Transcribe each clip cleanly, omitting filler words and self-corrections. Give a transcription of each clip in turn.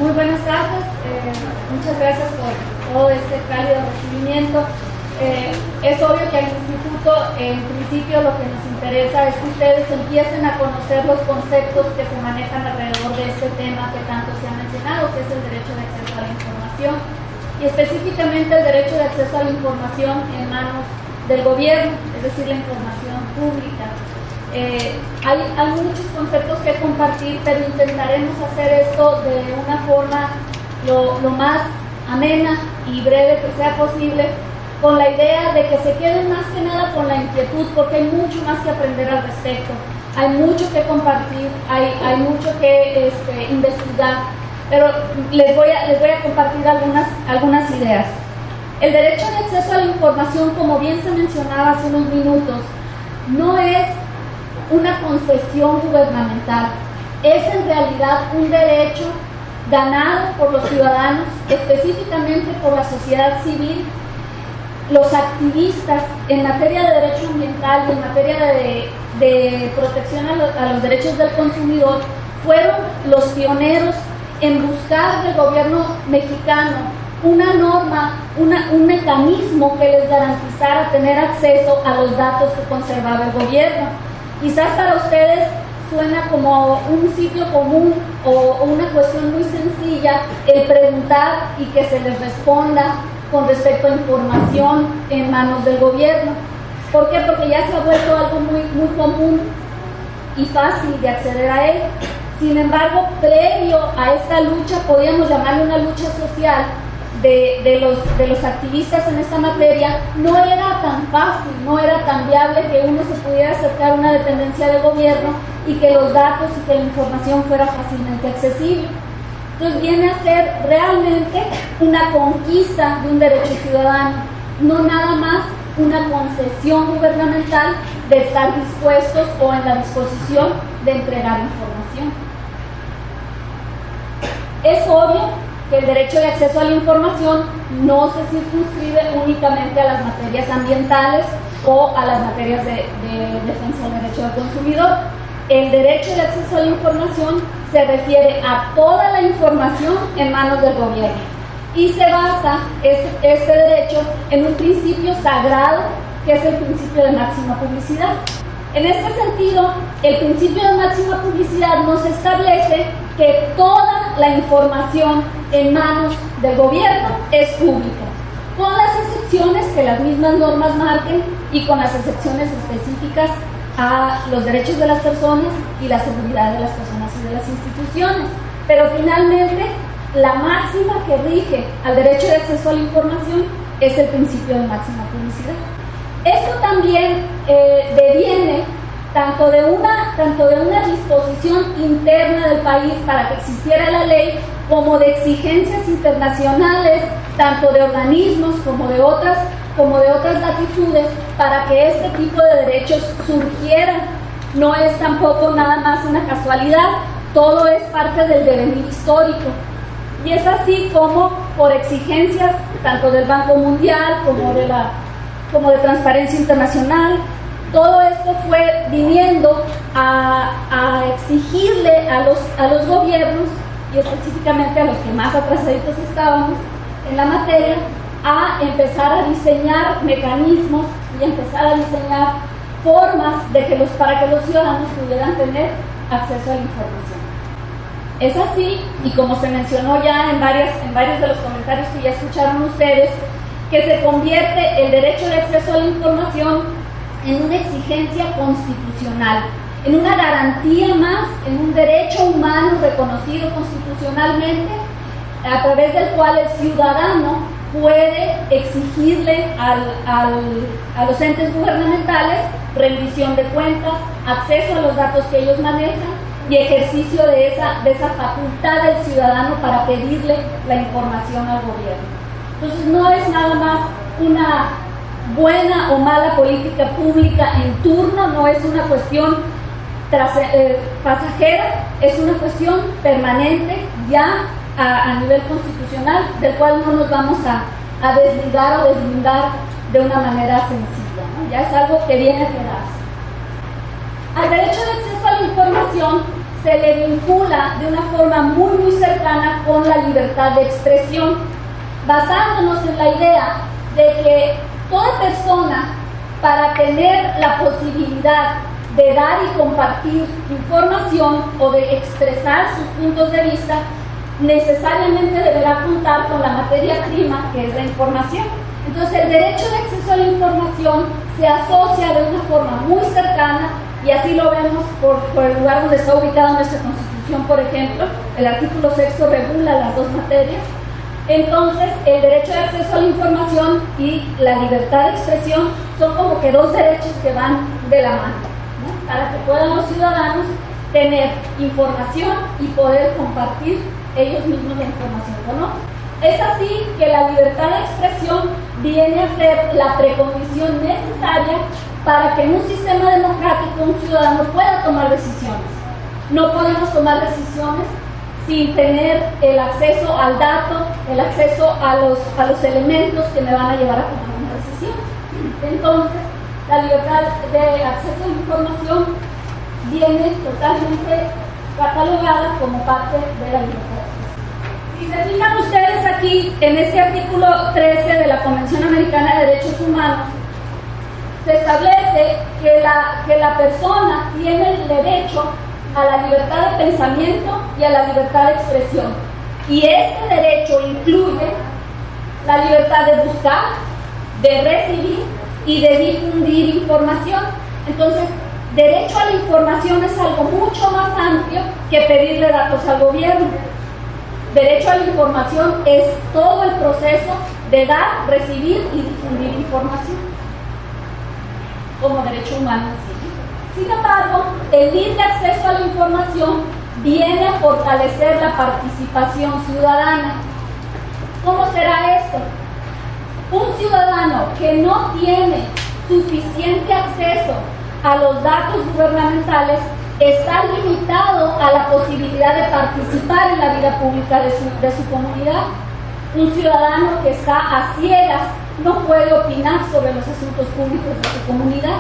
Muy buenas tardes, muchas gracias por todo este cálido recibimiento. Es obvio que al Instituto, en principio, lo que nos interesa es que ustedes empiecen a conocer los conceptos que se manejan alrededor de este tema que tanto se ha mencionado, que es el derecho de acceso a la información, y específicamente el derecho de acceso a la información en manos del gobierno, es decir, la información pública. Hay muchos conceptos que compartir, pero intentaremos hacer esto de una forma lo más amena y breve que sea posible, con la idea de que se queden más que nada con la inquietud, porque hay mucho más que aprender al respecto, hay mucho que compartir, hay mucho que investigar, pero les voy a compartir algunas ideas. El derecho de acceso a la información, como bien se mencionaba hace unos minutos, no es una concesión gubernamental, es en realidad un derecho ganado por los ciudadanos, específicamente por la sociedad civil. Los activistas en materia de derecho ambiental y en materia de protección a los derechos del consumidor fueron los pioneros en buscar del gobierno mexicano una norma, un mecanismo que les garantizara tener acceso a los datos que conservaba el gobierno. Quizás para ustedes suena como un sitio común o una cuestión muy sencilla el preguntar y que se les responda con respecto a información en manos del gobierno. ¿Por qué? Porque ya se ha vuelto algo muy común y fácil de acceder a él. Sin embargo, previo a esta lucha, podríamos llamarle una lucha social de los activistas en esta materia, no era tan fácil, no era tan viable que uno se pudiera acercar a una dependencia del gobierno y que los datos y que la información fuera fácilmente accesible. Entonces viene a ser realmente una conquista de un derecho ciudadano, no nada más una concesión gubernamental de estar dispuestos o en la disposición de entregar información. Es obvio que el derecho de acceso a la información no se circunscribe únicamente a las materias ambientales o a las materias de defensa del derecho del consumidor. El derecho de acceso a la información se refiere a toda la información en manos del gobierno y se basa este derecho en un principio sagrado que es el principio de máxima publicidad. En este sentido, el principio de máxima publicidad nos establece que toda la información en manos del gobierno es pública, con las excepciones que las mismas normas marquen y con las excepciones específicas a los derechos de las personas y la seguridad de las personas y de las instituciones. Pero finalmente, la máxima que rige al derecho de acceso a la información es el principio de máxima publicidad. Esto también deviene tanto de una disposición interna del país para que existiera la ley, como de exigencias internacionales, tanto de organismos como de otras latitudes, para que este tipo de derechos surgieran. No es tampoco nada más una casualidad, todo es parte del devenir histórico. Y es así como, por exigencias tanto del Banco Mundial como de Transparencia Internacional, todo esto fue viniendo a exigirle a los gobiernos, y específicamente a los que más atrasaditos estábamos en la materia, a empezar a diseñar mecanismos y empezar a diseñar formas para que los ciudadanos pudieran tener acceso a la información. Es así, y como se mencionó ya en varios de los comentarios que ya escucharon ustedes, que se convierte el derecho de acceso a la información en una exigencia constitucional, en una garantía más, en un derecho humano reconocido constitucionalmente, a través del cual el ciudadano puede exigirle a los entes gubernamentales rendición de cuentas, acceso a los datos que ellos manejan y ejercicio de esa facultad del ciudadano para pedirle la información al gobierno. Entonces no es nada más una buena o mala política pública en turno, no es una cuestión pasajera, es una cuestión permanente ya a nivel constitucional, del cual no nos vamos a desligar o deslindar de una manera sencilla, ¿no? Ya es algo que viene a quedarse. Al derecho de acceso a la información se le vincula de una forma muy cercana con la libertad de expresión, basándonos en la idea de que toda persona, para tener la posibilidad de dar y compartir información o de expresar sus puntos de vista, necesariamente deberá contar con la materia prima, que es la información. Entonces, el derecho de acceso a la información se asocia de una forma muy cercana, y así lo vemos por el lugar donde está ubicada nuestra Constitución, por ejemplo. El artículo 6 regula las dos materias. Entonces, el derecho de acceso a la información y la libertad de expresión son como que dos derechos que van de la mano, ¿no? Para que puedan los ciudadanos tener información y poder compartir ellos mismos la información con otros. Es así que la libertad de expresión viene a ser la precondición necesaria para que en un sistema democrático un ciudadano pueda tomar decisiones. No podemos tomar decisiones sin tener el acceso al dato, el acceso a los elementos que me van a llevar a tomar una decisión. Entonces, la libertad de acceso a la información viene totalmente catalogada como parte de la libertad de expresión. Si se fijan ustedes aquí, en este artículo 13 de la Convención Americana de Derechos Humanos, se establece que la persona tiene el derecho a la libertad de pensamiento y a la libertad de expresión. Y este derecho incluye la libertad de buscar, de recibir y de difundir información. Entonces, derecho a la información es algo mucho más amplio que pedirle datos al gobierno. Derecho a la información es todo el proceso de dar, recibir y difundir información como derecho humano. Sin embargo, el libre acceso a la información viene a fortalecer la participación ciudadana. ¿Cómo será esto? Un ciudadano que no tiene suficiente acceso a los datos gubernamentales está limitado a la posibilidad de participar en la vida pública de su comunidad. Un ciudadano que está a ciegas no puede opinar sobre los asuntos públicos de su comunidad.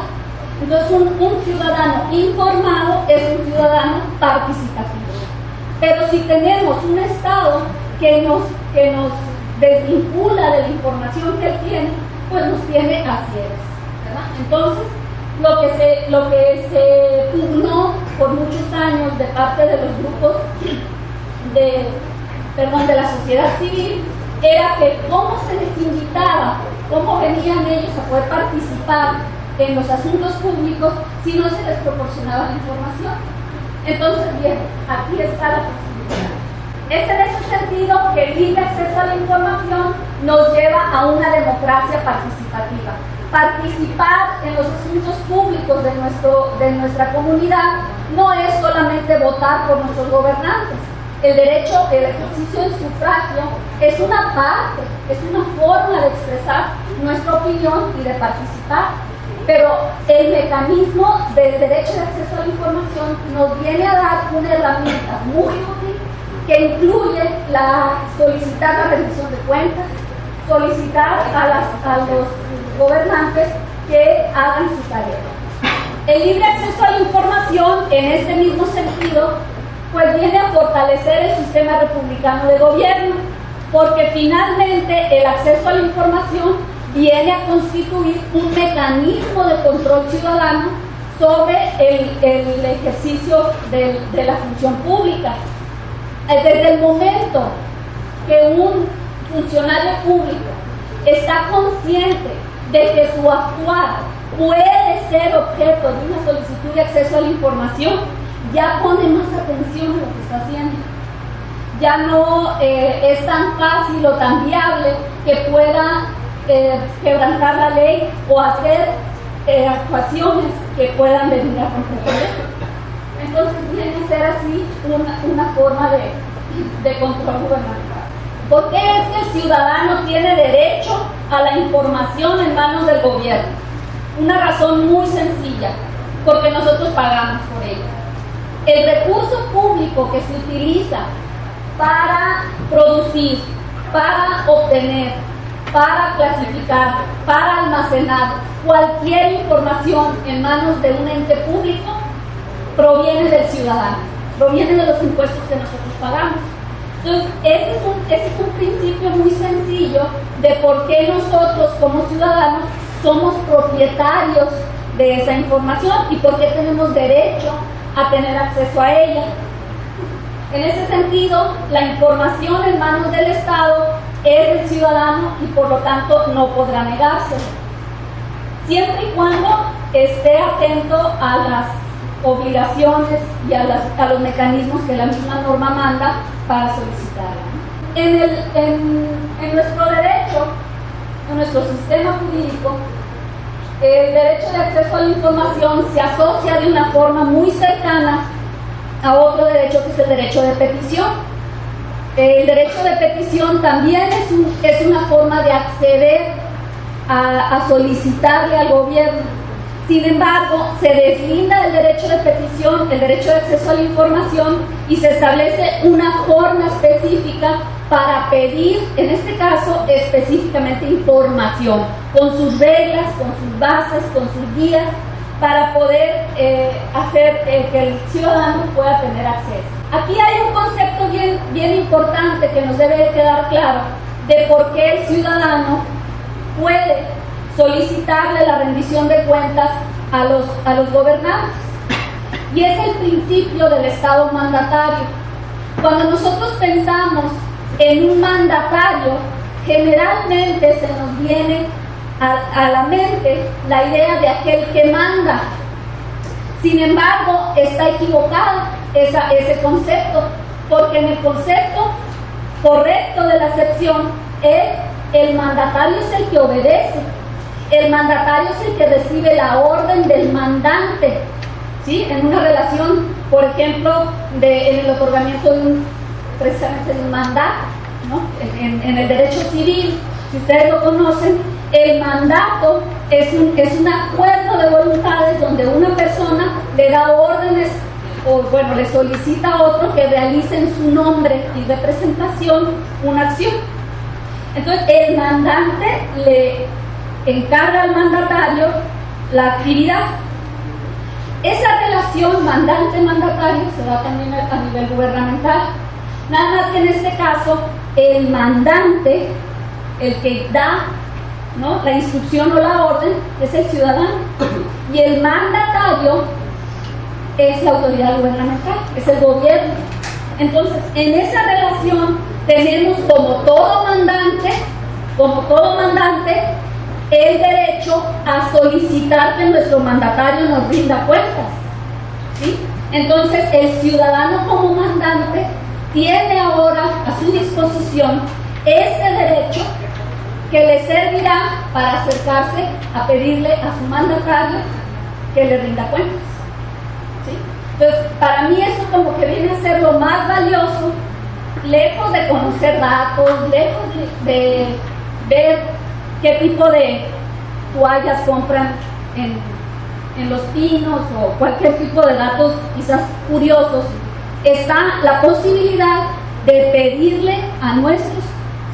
Entonces, un ciudadano informado es un ciudadano participativo. Pero si tenemos un Estado que nos desvincula de la información que él tiene, pues nos tiene a ciegas, ¿verdad? Entonces, lo que se pugnó por muchos años de parte de los grupos de la sociedad civil era que cómo se les invitaba, cómo venían ellos a poder participar en los asuntos públicos si no se les proporcionaba la información. Entonces, bien, aquí está la posibilidad. Es en ese sentido que el libre acceso a la información nos lleva a una democracia participativa. Participar en los asuntos públicos de nuestra comunidad no es solamente votar por nuestros gobernantes. El derecho, el ejercicio del sufragio es una parte, es una forma de expresar nuestra opinión y de participar. Pero el mecanismo del derecho de acceso a la información nos viene a dar una herramienta muy útil que incluye solicitar la rendición de cuentas, solicitar a los gobernantes que hagan su tarea. El libre acceso a la información, en este mismo sentido, pues viene a fortalecer el sistema republicano de gobierno, porque finalmente el acceso a la información viene a constituir un mecanismo de control ciudadano sobre el ejercicio de la función pública. Desde el momento que un funcionario público está consciente de que su actuar puede ser objeto de una solicitud de acceso a la información, ya pone más atención a lo que está haciendo. Ya no es tan fácil o tan viable que pueda quebrantar la ley o hacer actuaciones que puedan venir a romper esto. Entonces viene a ser así una forma de control gubernamental. ¿Por qué es que el ciudadano tiene derecho a la información en manos del gobierno? Una razón muy sencilla, porque nosotros pagamos por ella. El recurso público que se utiliza para producir, para obtener, para clasificar, para almacenar cualquier información en manos de un ente público proviene del ciudadano. proviene de los impuestos que nosotros pagamos. Entonces, ese es un principio muy sencillo de por qué nosotros como ciudadanos somos propietarios de esa información y por qué tenemos derecho a tener acceso a ella. En ese sentido, la información en manos del Estado es del ciudadano y por lo tanto no podrá negárselo, siempre y cuando esté atento a las obligaciones y a los mecanismos que la misma norma manda para solicitarla. En nuestro derecho, en nuestro sistema jurídico, el derecho de acceso a la información se asocia de una forma muy cercana a otro derecho que es el derecho de petición. El derecho de petición también es una forma de acceder a solicitarle al gobierno. Sin embargo, se deslinda del derecho de petición, el derecho de acceso a la información, y se establece una forma específica para pedir, en este caso, específicamente información, con sus reglas, con sus bases, con sus guías, para poder hacer que el ciudadano pueda tener acceso. Aquí hay un concepto bien importante que nos debe quedar claro de por qué el ciudadano puede solicitarle la rendición de cuentas a los gobernantes. Y es el principio del Estado mandatario. Cuando nosotros pensamos en un mandatario, generalmente se nos viene a la mente la idea de aquel que manda. Sin embargo, está equivocado ese concepto, porque en el concepto correcto de la acepción es el mandatario es el que obedece, el mandatario es el que recibe la orden del mandante, ¿sí? En una relación, por ejemplo, en el otorgamiento precisamente de un mandato, ¿no? En el derecho civil, si ustedes lo conocen, el mandato es un acuerdo de voluntades donde una persona le da órdenes o, bueno, le solicita a otro que realice en su nombre y representación una acción. Entonces, el mandante le encarga al mandatario la actividad. Esa relación mandante-mandatario se da también a nivel gubernamental. Nada más que en este caso, el mandante, el que da, ¿no?, la instrucción o la orden, es el ciudadano. Y el mandatario es la autoridad gubernamental, es el gobierno. Entonces, en esa relación tenemos como todo mandante, el derecho a solicitar que nuestro mandatario nos rinda cuentas, ¿sí? Entonces, el ciudadano como mandante tiene ahora a su disposición ese derecho que le servirá para acercarse a pedirle a su mandatario que le rinda cuentas, ¿sí? Entonces, para mí eso como que viene a ser lo más valioso, lejos de conocer datos, lejos de ver qué tipo de toallas compran en Los Pinos o cualquier tipo de datos quizás curiosos, está la posibilidad de pedirle a nuestros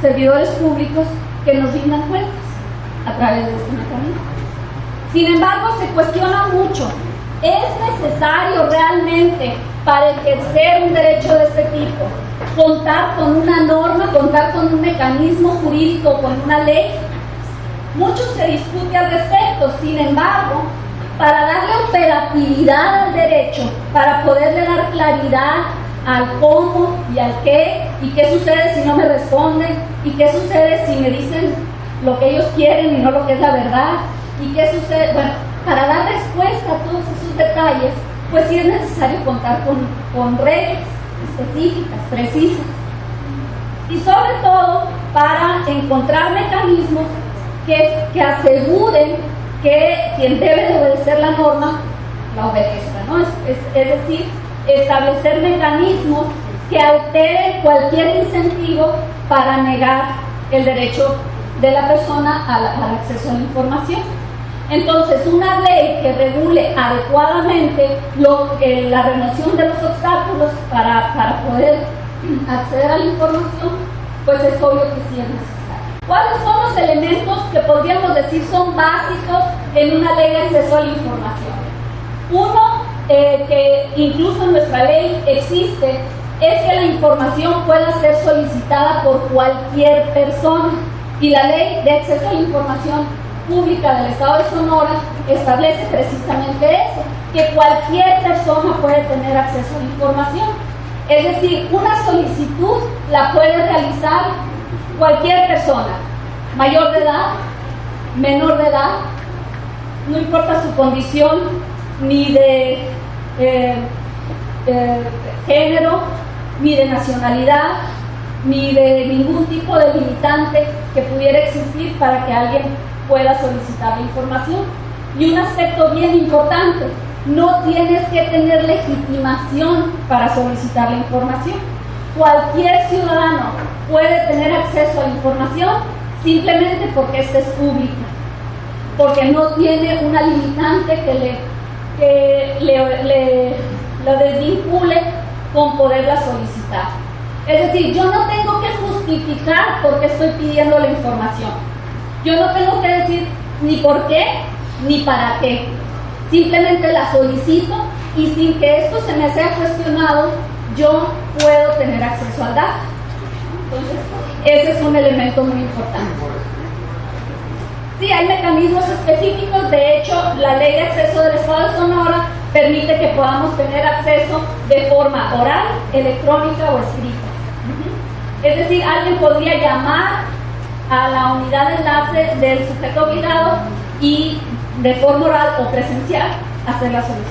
servidores públicos que nos rindan cuentas a través de este mecanismo. Sin embargo, se cuestiona mucho, ¿es necesario realmente para ejercer un derecho de este tipo contar con una norma, contar con un mecanismo jurídico, con una ley? Mucho se discute al respecto. Sin embargo, para darle operatividad al derecho, para poderle dar claridad al cómo y al qué, y qué sucede si no me responden, y qué sucede si me dicen lo que ellos quieren y no lo que es la verdad, y qué sucede, bueno, para dar respuesta a todos esos detalles, pues sí es necesario contar con reglas específicas, precisas, y sobre todo para encontrar mecanismos que aseguren que quien debe de obedecer la norma la obedezca, ¿no? Es decir, establecer mecanismos que alteren cualquier incentivo para negar el derecho de la persona al acceso a la información. Entonces, una ley que regule adecuadamente la remoción de los obstáculos para poder acceder a la información, pues es obvio que sí es necesario. ¿Cuáles son los elementos que podríamos decir son básicos en una ley de acceso a la información? Uno que incluso en nuestra ley existe, es que la información pueda ser solicitada por cualquier persona, y la Ley de Acceso a la Información Pública del Estado de Sonora establece precisamente eso, que cualquier persona puede tener acceso a la información. Es decir, una solicitud la puede realizar cualquier persona, mayor de edad, menor de edad, no importa su condición, ni de género, ni de nacionalidad, ni de ningún tipo de limitante que pudiera existir para que alguien pueda solicitar la información. Y un aspecto bien importante, no tienes que tener legitimación para solicitar la información. Cualquier ciudadano puede tener acceso a la información simplemente porque esta es pública, porque no tiene una limitante que le desvincule con poderla solicitar. Es decir, yo no tengo que justificar por qué estoy pidiendo la información. Yo no tengo que decir ni por qué ni para qué. Simplemente la solicito y sin que esto se me sea cuestionado, yo puedo tener acceso al dato. Entonces, ese es un elemento muy importante. Sí, hay mecanismos específicos. De hecho, la Ley de Acceso del Estado de Sonora permite que podamos tener acceso de forma oral, electrónica o escrita. Es decir, alguien podría llamar a la unidad de enlace del sujeto obligado y de forma oral o presencial hacer la solicitud.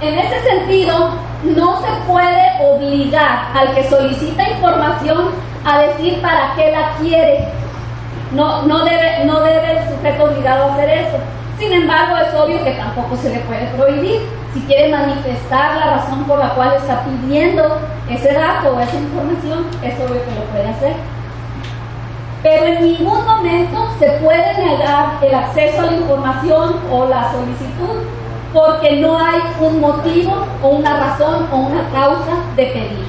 En ese sentido, no se puede obligar al que solicita información a decir para qué la quiere. No debe el sujeto obligado hacer eso. Sin embargo, es obvio que tampoco se le puede prohibir. Si quiere manifestar la razón por la cual está pidiendo ese dato o esa información, es obvio que lo puede hacer. Pero en ningún momento se puede negar el acceso a la información o la solicitud porque no hay un motivo o una razón o una causa de pedir.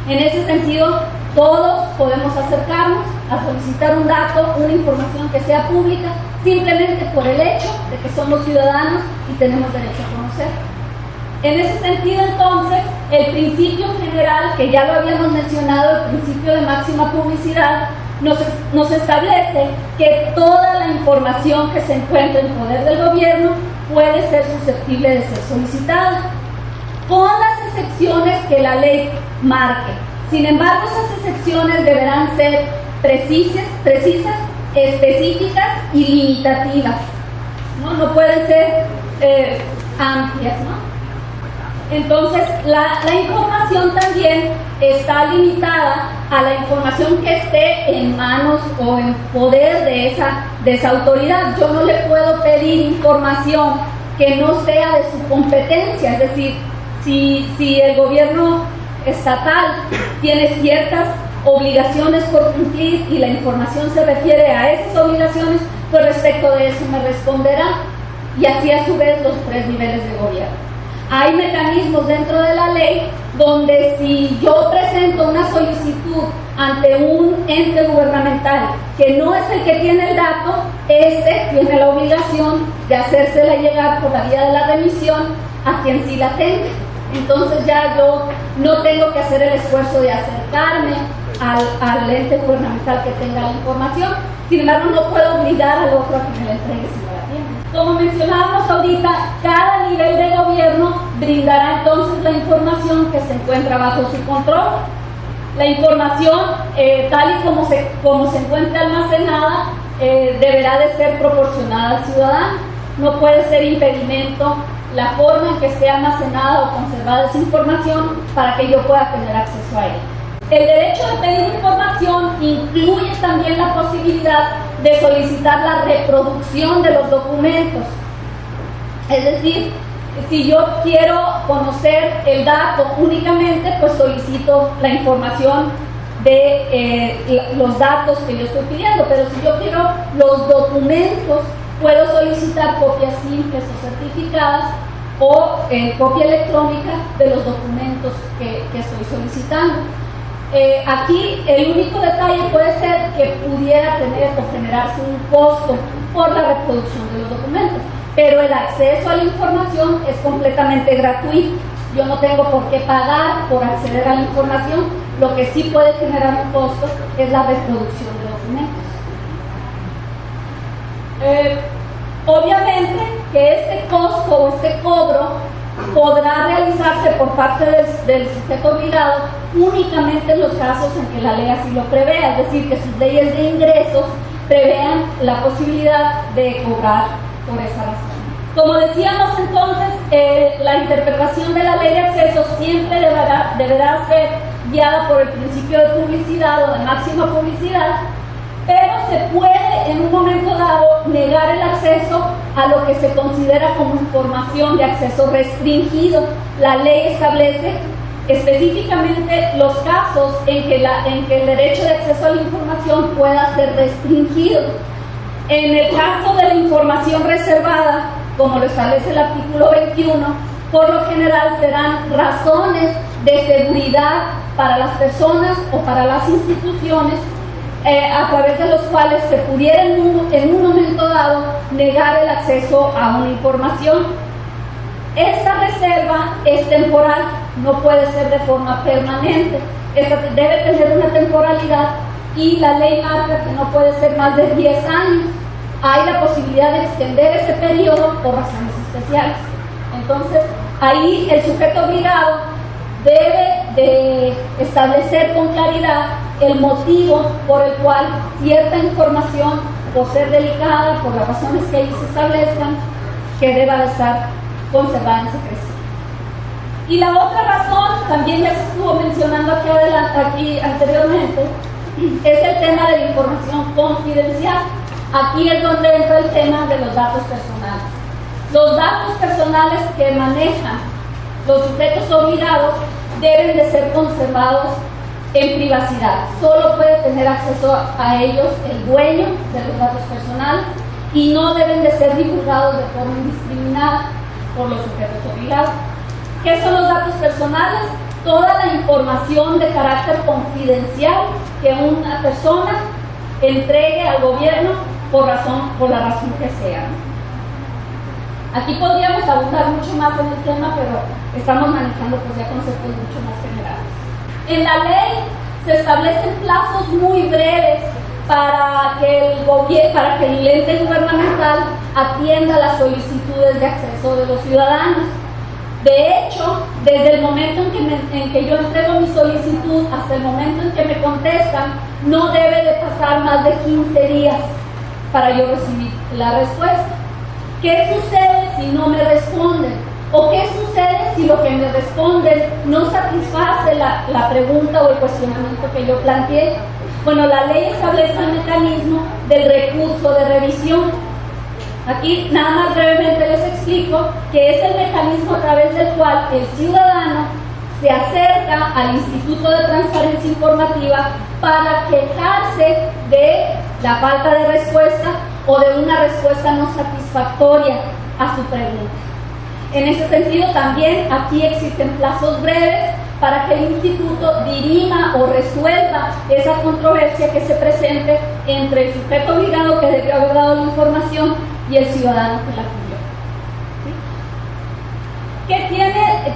En ese sentido, todos podemos acercarnos a solicitar un dato, una información que sea pública, simplemente por el hecho de que somos ciudadanos y tenemos derecho a conocer. En ese sentido, entonces, el principio general, que ya lo habíamos mencionado, el principio de máxima publicidad, nos establece que toda la información que se encuentra en poder del gobierno puede ser susceptible de ser solicitada, con las excepciones que la ley marque. Sin embargo, esas excepciones deberán ser precisas, específicas y limitativas, no pueden ser amplias, ¿no? Entonces, la información también está limitada a la información que esté en manos o en poder de esa autoridad. Yo no le puedo pedir información que no sea de su competencia, es decir, si el gobierno estatal tiene ciertas obligaciones por cumplir y la información se refiere a esas obligaciones, pues respecto de eso me responderá, y así a su vez los 3 niveles de gobierno. Hay mecanismos dentro de la ley donde si yo presento una solicitud ante un ente gubernamental que no es el que tiene el dato, este tiene la obligación de hacérsela llegar por la vía de la remisión a quien sí la tenga. Entonces ya yo no tengo que hacer el esfuerzo de acercarme al ente gubernamental que tenga la información. Sin embargo, no puedo obligar al otro a que me la entregue si no la tiene. Como mencionábamos ahorita, cada nivel de gobierno brindará entonces la información que se encuentra bajo su control. La información, tal y como se encuentra almacenada, deberá de ser proporcionada al ciudadano. No puede ser impedimento la forma en que esté almacenada o conservada esa información para que yo pueda tener acceso a ella. El derecho de pedir información incluye también la posibilidad de solicitar la reproducción de los documentos. Es decir, si yo quiero conocer el dato únicamente, pues solicito la información de los datos que yo estoy pidiendo, pero si yo quiero los documentos, puedo solicitar copias simples o certificadas o copia electrónica de los documentos que estoy solicitando. Aquí el único detalle puede ser que pudiera tener o generarse un costo por la reproducción de los documentos. pero el acceso a la información es completamente gratuito. Yo no tengo por qué pagar por acceder a la información. Lo que sí puede generar un costo es la reproducción de documentos. Obviamente que este costo o este cobro podrá realizarse por parte del sujeto obligado únicamente en los casos en que la ley así lo prevea, es decir, que sus leyes de ingresos prevean la posibilidad de cobrar por esa razón. Como decíamos entonces, la interpretación de la ley de acceso siempre deberá ser guiada por el principio de publicidad o de máxima publicidad, pero se puede en un momento dado negar el acceso a lo que se considera como información de acceso restringido. La ley establece específicamente los casos en que el derecho de acceso a la información pueda ser restringido. En el caso de la información reservada, como lo establece el artículo 21, por lo general serán razones de seguridad para las personas o para las instituciones a través de los cuales se pudiera en un momento dado negar el acceso a una información. Esta reserva es temporal, no puede ser de forma permanente. Esta debe tener una temporalidad y la ley marca que no puede ser más de 10 años. Hay la posibilidad de extender ese periodo por razones especiales. Entonces, ahí el sujeto obligado debe de establecer con claridad el motivo por el cual cierta información, por ser delicada, por las razones que ahí se establezcan, que deba de estar conservada en secreción. Y la otra razón, también ya se estuvo mencionando aquí anteriormente, es el tema de la información confidencial. Aquí es donde entra el tema de los datos personales. Los datos personales que manejan los sujetos obligados deben de ser conservados en privacidad. Solo puede tener acceso a ellos el dueño de los datos personales y no deben de ser divulgados de forma indiscriminada por los sujetos obligados. ¿Qué son los datos personales? Toda la información de carácter confidencial que una persona entregue al gobierno por la razón que sea. Aquí podríamos abundar mucho más en el tema, pero estamos manejando pues ya conceptos mucho más generales. En la ley se establecen plazos muy breves para que el ente gubernamental atienda las solicitudes de acceso de los ciudadanos. De hecho, desde el momento en que yo entrego mi solicitud hasta el momento en que me contestan, no debe de pasar más de 15 días para yo recibir la respuesta. ¿Qué sucede si no me responden? ¿O qué sucede si lo que me responden no satisface la pregunta o el cuestionamiento que yo planteé? Bueno, la ley establece el mecanismo del recurso de revisión. Aquí nada más brevemente les explico que es el mecanismo a través del cual el ciudadano se acerca al Instituto de Transparencia Informativa para quejarse de la falta de respuesta o de una respuesta no satisfactoria a su pregunta. En ese sentido, también aquí existen plazos breves para que el instituto dirima o resuelva esa controversia que se presente entre el sujeto obligado que debió haber dado la información y el ciudadano que la pidió.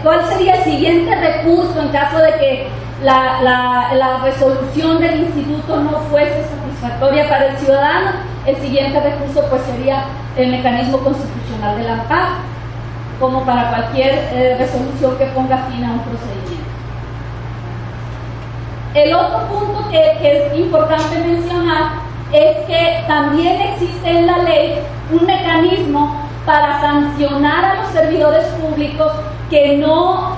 ¿Cuál sería el siguiente recurso en caso de que la resolución del instituto no fuese satisfactoria para el ciudadano? El siguiente recurso pues sería el mecanismo constitucional del amparo, como para cualquier resolución que ponga fin a un procedimiento. El otro punto que es importante mencionar es que también existe en la ley un mecanismo para sancionar a los servidores públicos que no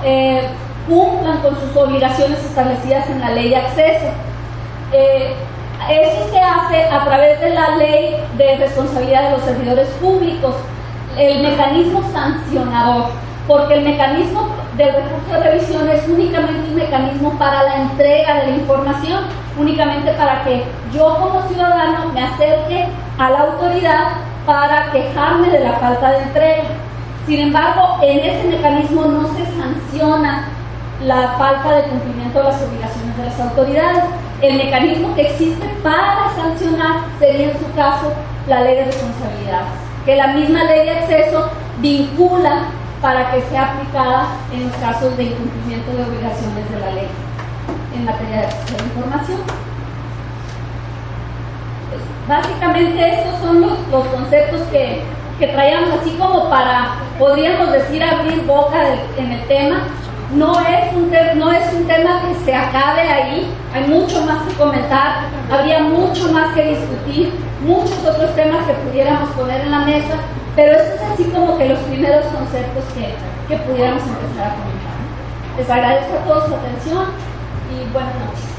cumplan con sus obligaciones establecidas en la ley de acceso. Eso se hace a través de la ley de responsabilidad de los servidores públicos, el mecanismo sancionador, porque el mecanismo del recurso de revisión es únicamente un mecanismo para la entrega de la información, únicamente para que yo como ciudadano me acerque a la autoridad para quejarme de la falta de entrega. Sin embargo, en ese mecanismo no se sanciona la falta de cumplimiento de las obligaciones de las autoridades. El mecanismo que existe para sancionar sería en su caso la ley de responsabilidades. que la misma ley de acceso vincula para que sea aplicada en los casos de incumplimiento de obligaciones de la ley en materia de acceso a la información. Pues, básicamente estos son los conceptos que traíamos así como para, podríamos decir, abrir boca en el tema. No es un tema que se acabe ahí, hay mucho más que comentar, habría mucho más que discutir, muchos otros temas que pudiéramos poner en la mesa, pero esto es así como que los primeros conceptos que pudiéramos empezar a comentar. Les agradezco a todos su atención y buenas noches.